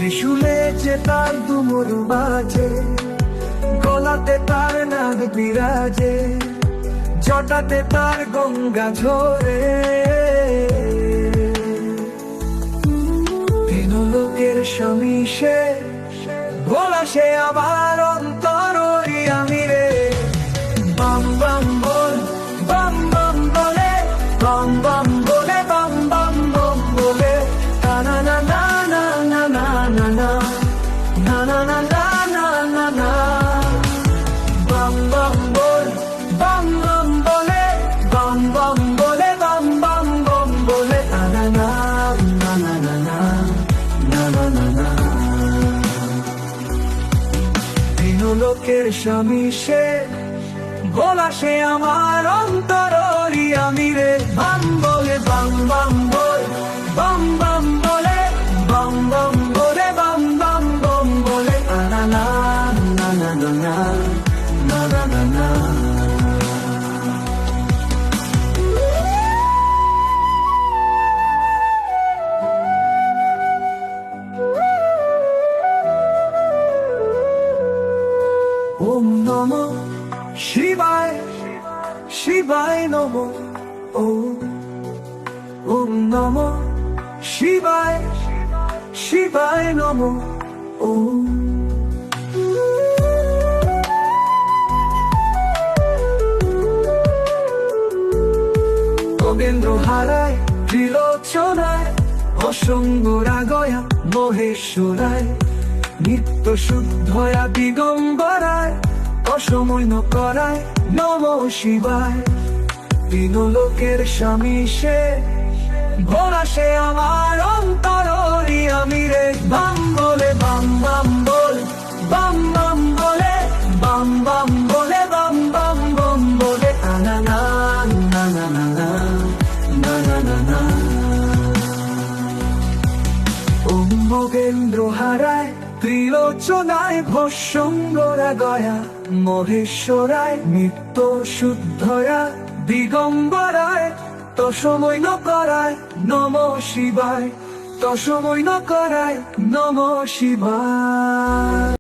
ত্রিশূলে যে তার দুমুর বাজে, গলাতে তার নাগ বিরাজে, জটাতে তার গঙ্গা ঝরে। তিন লোকের স্বামী সে, ভোলা সে আবার অন্তরই আমি রে। বাম বাম বল, বাম বাম বলে, বাম বাম বলে, বাম বাম বম বলে, না না না না না না না না না না না না না না না। বাম বাম বল, বাম বাম বলে, বাম বাম বলে, বাম বাম বম বলে, না না না না না না না না না না। তিন লোকের স্বামী সে, ভোলা সে আমার অন্তরই আমি রে। বাম বলে, বাম বাম বল, বাম বাম বলে, বাম বাম বলে, বাম বাম বম বলে, না না না না না না না না না না। ওম নমঃ শিবায়, শিবায় নমঃ। ওম নমঃ শিবায়, শিবায় নমঃ। খগেন্দ্র হারায়, ত্রিলোচনায়, অসঙ্গ রাগয়া মহেশ্বরায়, নিত্য শুদ্ধয়া দিগম্বরায়, অসময় করায় নমঃ শিবায়। তিন লোকের স্বামী সে, ভোলা সে আমার অন্তরই আমি রে। বাম বলে, বাম বাম বল, বাম বাম বলে, বাম বাম বলে, বাম বাম বম বলে, না না না না না না না না না না। ওম খগেন্দ্র হারায়, ত্রিলোচনায়, ভস্মঙ্গরা গয়া মহেশ্বরায়, নিত্য শুদ্ধয়া দিগম্বরায়, তসময় করায় নমঃ শিবায়, তসময় করায় নমঃ শিবায়।